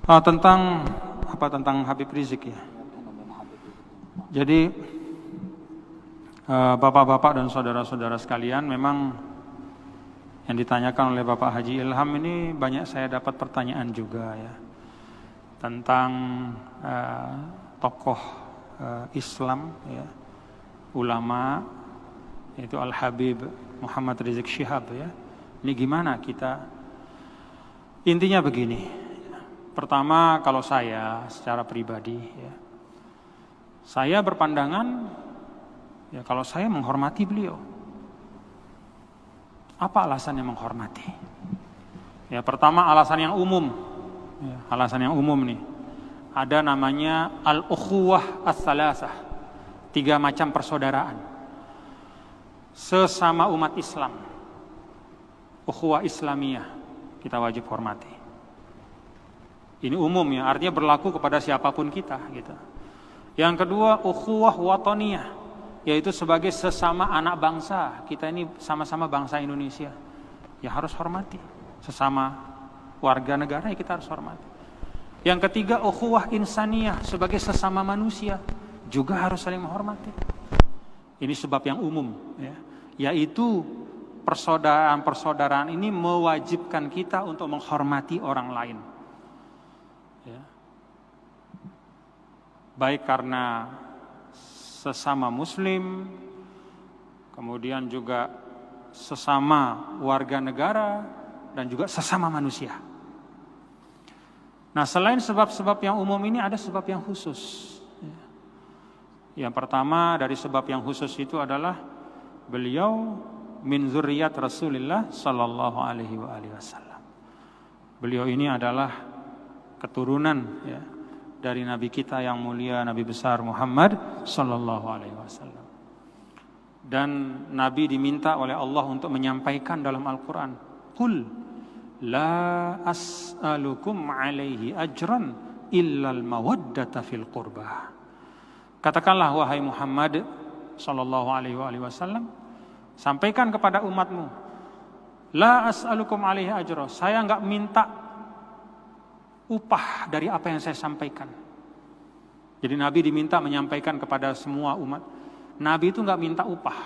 Tentang apa, tentang Habib Rizik ya. Jadi bapak-bapak dan saudara-saudara sekalian, memang yang ditanyakan oleh Bapak Haji Ilham ini banyak saya dapat pertanyaan juga ya, tentang tokoh Islam ya, ulama, yaitu Al-Habib Muhammad Rizik Syihab ya. Ini gimana kita? Intinya begini. Pertama, kalau saya secara pribadi ya, saya berpandangan ya, kalau saya menghormati beliau. Apa alasannya menghormati? Ya, pertama alasan yang umum. Ya, alasan yang umum nih. Ada namanya al-ukhuwah ats-tsalatsah. 3 macam persaudaraan. Sesama umat Islam. Ukhuwah Islamiyah kita wajib hormati. Ini umum ya, artinya berlaku kepada siapapun kita gitu. Yang kedua, ukhuwah wataniyah, yaitu sebagai sesama anak bangsa. Kita ini sama-sama bangsa Indonesia, ya harus hormati. Sesama warga negara ya kita harus hormati. Yang ketiga, ukhuwah insaniyah, sebagai sesama manusia juga harus saling menghormati. Ini sebab yang umum ya, yaitu persaudaraan ini mewajibkan kita untuk menghormati orang lain ya. Baik karena sesama muslim, kemudian juga sesama warga negara, dan juga sesama manusia. Nah, selain sebab-sebab yang umum ini ada sebab yang khusus. Yang pertama dari sebab yang khusus itu adalah beliau min zurriyat Rasulullah sallallahu alaihi wasallam. Beliau ini adalah keturunan ya, dari Nabi kita yang mulia, Nabi besar Muhammad sallallahu alaihi wasallam. Dan Nabi diminta oleh Allah untuk menyampaikan dalam Al-Quran, Qul la as'alukum alaihi ajran illal mawaddata fil qurbah. Katakanlah wahai Muhammad sallallahu alaihi wasallam, sampaikan kepada umatmu, la as'alukum alaihi ajra, saya enggak minta upah dari apa yang saya sampaikan. Jadi Nabi diminta menyampaikan kepada semua umat. Nabi itu enggak minta upah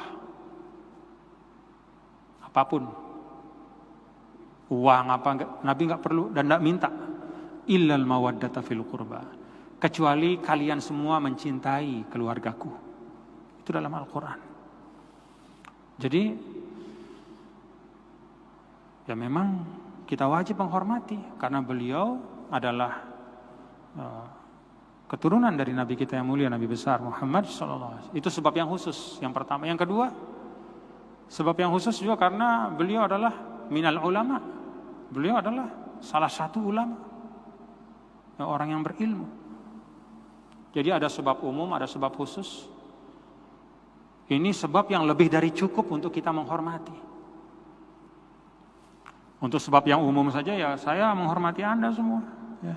apapun, uang apa enggak, Nabi enggak perlu dan enggak minta. Illal mawaddata fil qurba, kecuali kalian semua mencintai keluargaku. Itu dalam Al-Quran. Jadi ya memang kita wajib menghormati karena beliau adalah keturunan dari Nabi kita yang mulia, Nabi besar Muhammad SAW. Itu sebab yang khusus yang pertama. Yang kedua, sebab yang khusus juga karena beliau adalah minal ulama. Beliau adalah salah satu ulama, orang yang berilmu. Jadi ada sebab umum, ada sebab khusus. Ini sebab yang lebih dari cukup untuk kita menghormati. Untuk sebab yang umum saja ya saya menghormati Anda semua ya.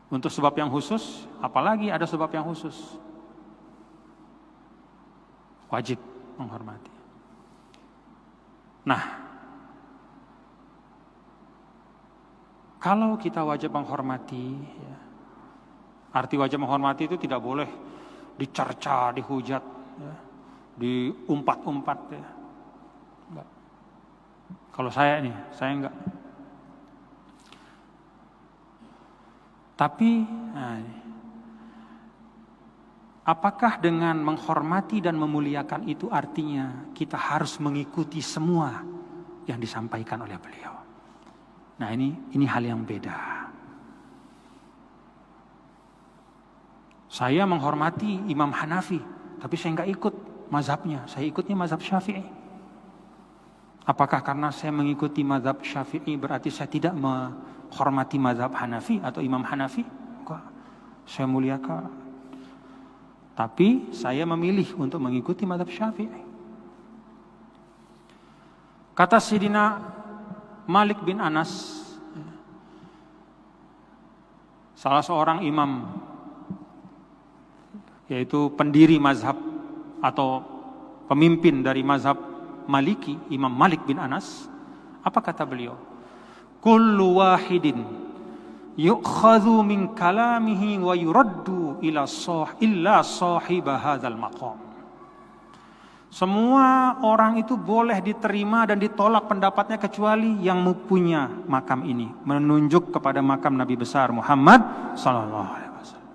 Untuk sebab yang khusus, apalagi ada sebab yang khusus, wajib menghormati. Nah, kalau kita wajib menghormati ya, arti wajib menghormati itu tidak boleh dicerca, dihujat ya, diumpat-umpat ya. Enggak. Kalau saya enggak. Tapi apakah dengan menghormati dan memuliakan itu artinya kita harus mengikuti semua yang disampaikan oleh beliau? Nah, ini hal yang beda. Saya menghormati Imam Hanafi, tapi saya enggak ikut mazhabnya, saya ikutnya mazhab Syafi'i. Apakah karena saya mengikuti mazhab Syafi'i berarti saya tidak menghormati mazhab Hanafi atau Imam Hanafi? Enggak, saya muliakan. Tapi saya memilih untuk mengikuti mazhab Syafi'i. Kata Sayyidina Malik bin Anas, salah seorang imam, yaitu pendiri mazhab atau pemimpin dari mazhab Maliki, Imam Malik bin Anas, apa kata beliau? kullu wahidin yu'khadhu min kalamihi wa yuraddu illa sahiba hadzal maqam. Semua orang itu boleh diterima dan ditolak pendapatnya kecuali yang mempunyai makam ini, menunjuk kepada makam Nabi besar Muhammad sallallahu alaihi wasallam.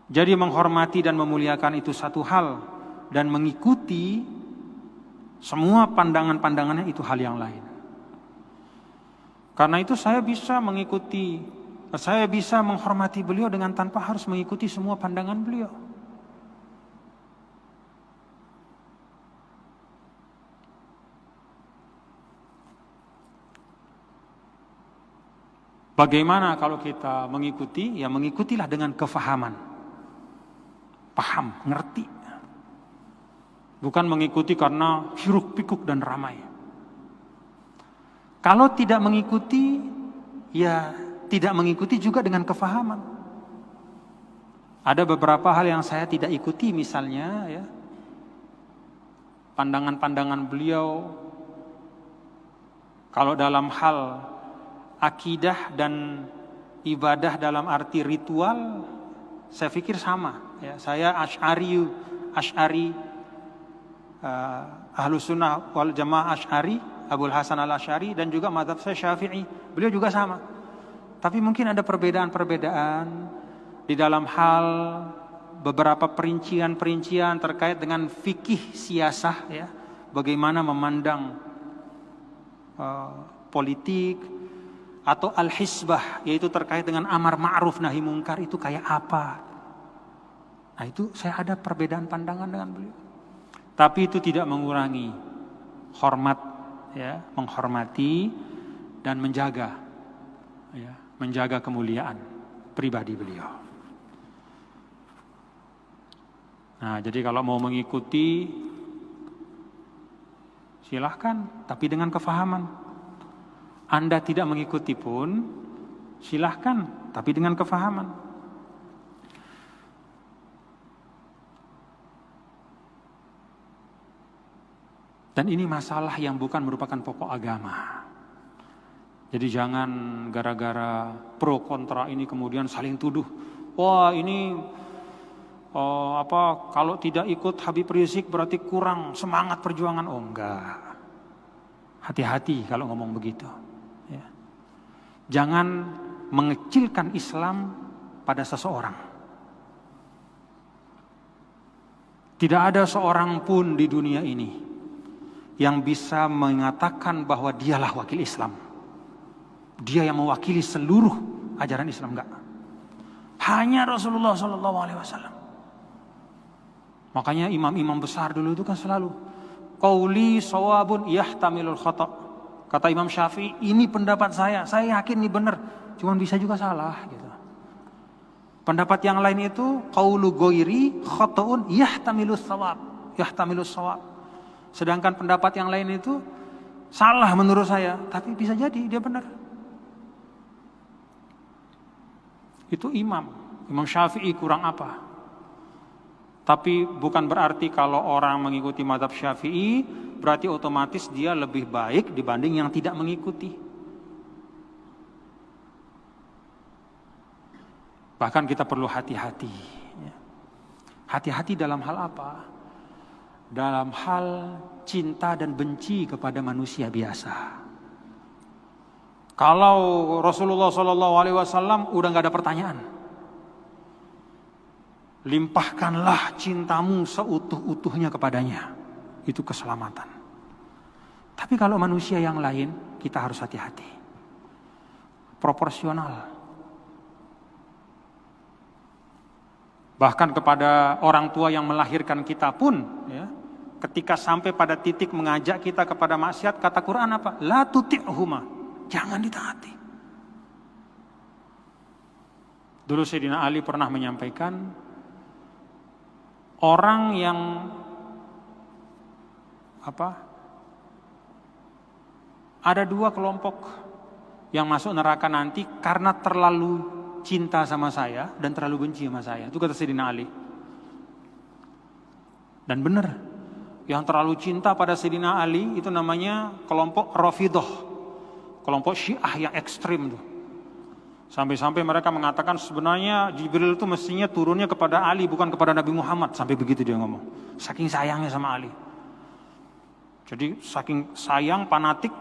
Jadi menghormati dan memuliakan itu satu hal, dan mengikuti semua pandangan-pandangannya itu hal yang lain. Karena itu saya bisa menghormati beliau dengan tanpa harus mengikuti semua pandangan beliau. Bagaimana kalau kita mengikuti? Ya mengikutilah dengan kefahaman. Paham, ngerti. Bukan mengikuti karena hiruk pikuk dan ramai. Kalau tidak mengikuti, ya tidak mengikuti juga dengan kefahaman. Ada beberapa hal yang saya tidak ikuti, misalnya ya, pandangan-pandangan beliau kalau dalam hal akidah dan ibadah dalam arti ritual, saya pikir sama. Ya, saya Asy'ari, Ahlus Sunnah wal Jamaah Asy'ari, Abul Hasan al-Asy'ari, dan juga mazhab saya Syafi'i. Beliau juga sama. Tapi mungkin ada perbedaan-perbedaan di dalam hal beberapa perincian-perincian terkait dengan fikih siasah, ya, bagaimana memandang politik, atau al-hisbah, yaitu terkait dengan amar ma'ruf nahi mungkar itu kayak apa. Nah itu saya ada perbedaan pandangan dengan beliau. Tapi itu tidak mengurangi hormat, ya, menghormati dan menjaga, ya, menjaga kemuliaan pribadi beliau. Nah jadi kalau mau mengikuti silahkan, tapi dengan kefahaman. Anda tidak mengikuti pun silahkan, tapi dengan kefahaman. Dan ini masalah yang bukan merupakan pokok agama. Jadi jangan gara-gara pro kontra ini kemudian saling tuduh. Wah ini kalau tidak ikut Habib Rizik berarti kurang semangat perjuangan. Oh enggak. Hati-hati kalau ngomong begitu. Ya. Jangan mengecilkan Islam pada seseorang. Tidak ada seorang pun di dunia ini yang bisa mengatakan bahwa dialah wakil Islam. Dia yang mewakili seluruh ajaran Islam, enggak. Hanya Rasulullah SAW. Makanya imam-imam besar dulu itu kan selalu qauli shawabun yahtamilul khata'. Kata Imam Syafi'i, ini pendapat saya yakin ini benar, cuman bisa juga salah gitu. Pendapat yang lain itu qaulu ghairi khata'un yahtamilus shawab. Sedangkan pendapat yang lain itu salah menurut saya, tapi bisa jadi dia benar. Itu Imam Syafi'i kurang apa? Tapi bukan berarti kalau orang mengikuti mazhab Syafi'i berarti otomatis dia lebih baik dibanding yang tidak mengikuti. Bahkan kita perlu hati-hati. Hati-hati dalam hal apa? Dalam hal cinta dan benci kepada manusia biasa. Kalau Rasulullah SAW udah gak ada pertanyaan. Limpahkanlah cintamu seutuh-utuhnya kepadanya. Itu keselamatan. Tapi kalau manusia yang lain, kita harus hati-hati. Proporsional. Bahkan kepada orang tua yang melahirkan kita pun, ya, ketika sampai pada titik mengajak kita kepada maksiat, kata Quran apa? La tuti'huma. Jangan ditaati. Dulu Sayyidina Ali pernah menyampaikan, orang yang ada dua kelompok yang masuk neraka nanti karena terlalu cinta sama saya dan terlalu benci sama saya. Itu kata Sayyidina Ali. Dan benar, yang terlalu cinta pada Sayyidina Ali itu namanya kelompok Rafidhah. kelompok Syiah yang ekstrim tuh. Sampai-sampai mereka mengatakan sebenarnya Jibril itu mestinya turunnya kepada Ali bukan kepada Nabi Muhammad. Sampai begitu dia ngomong. Saking sayangnya sama Ali. Jadi saking sayang, fanatik,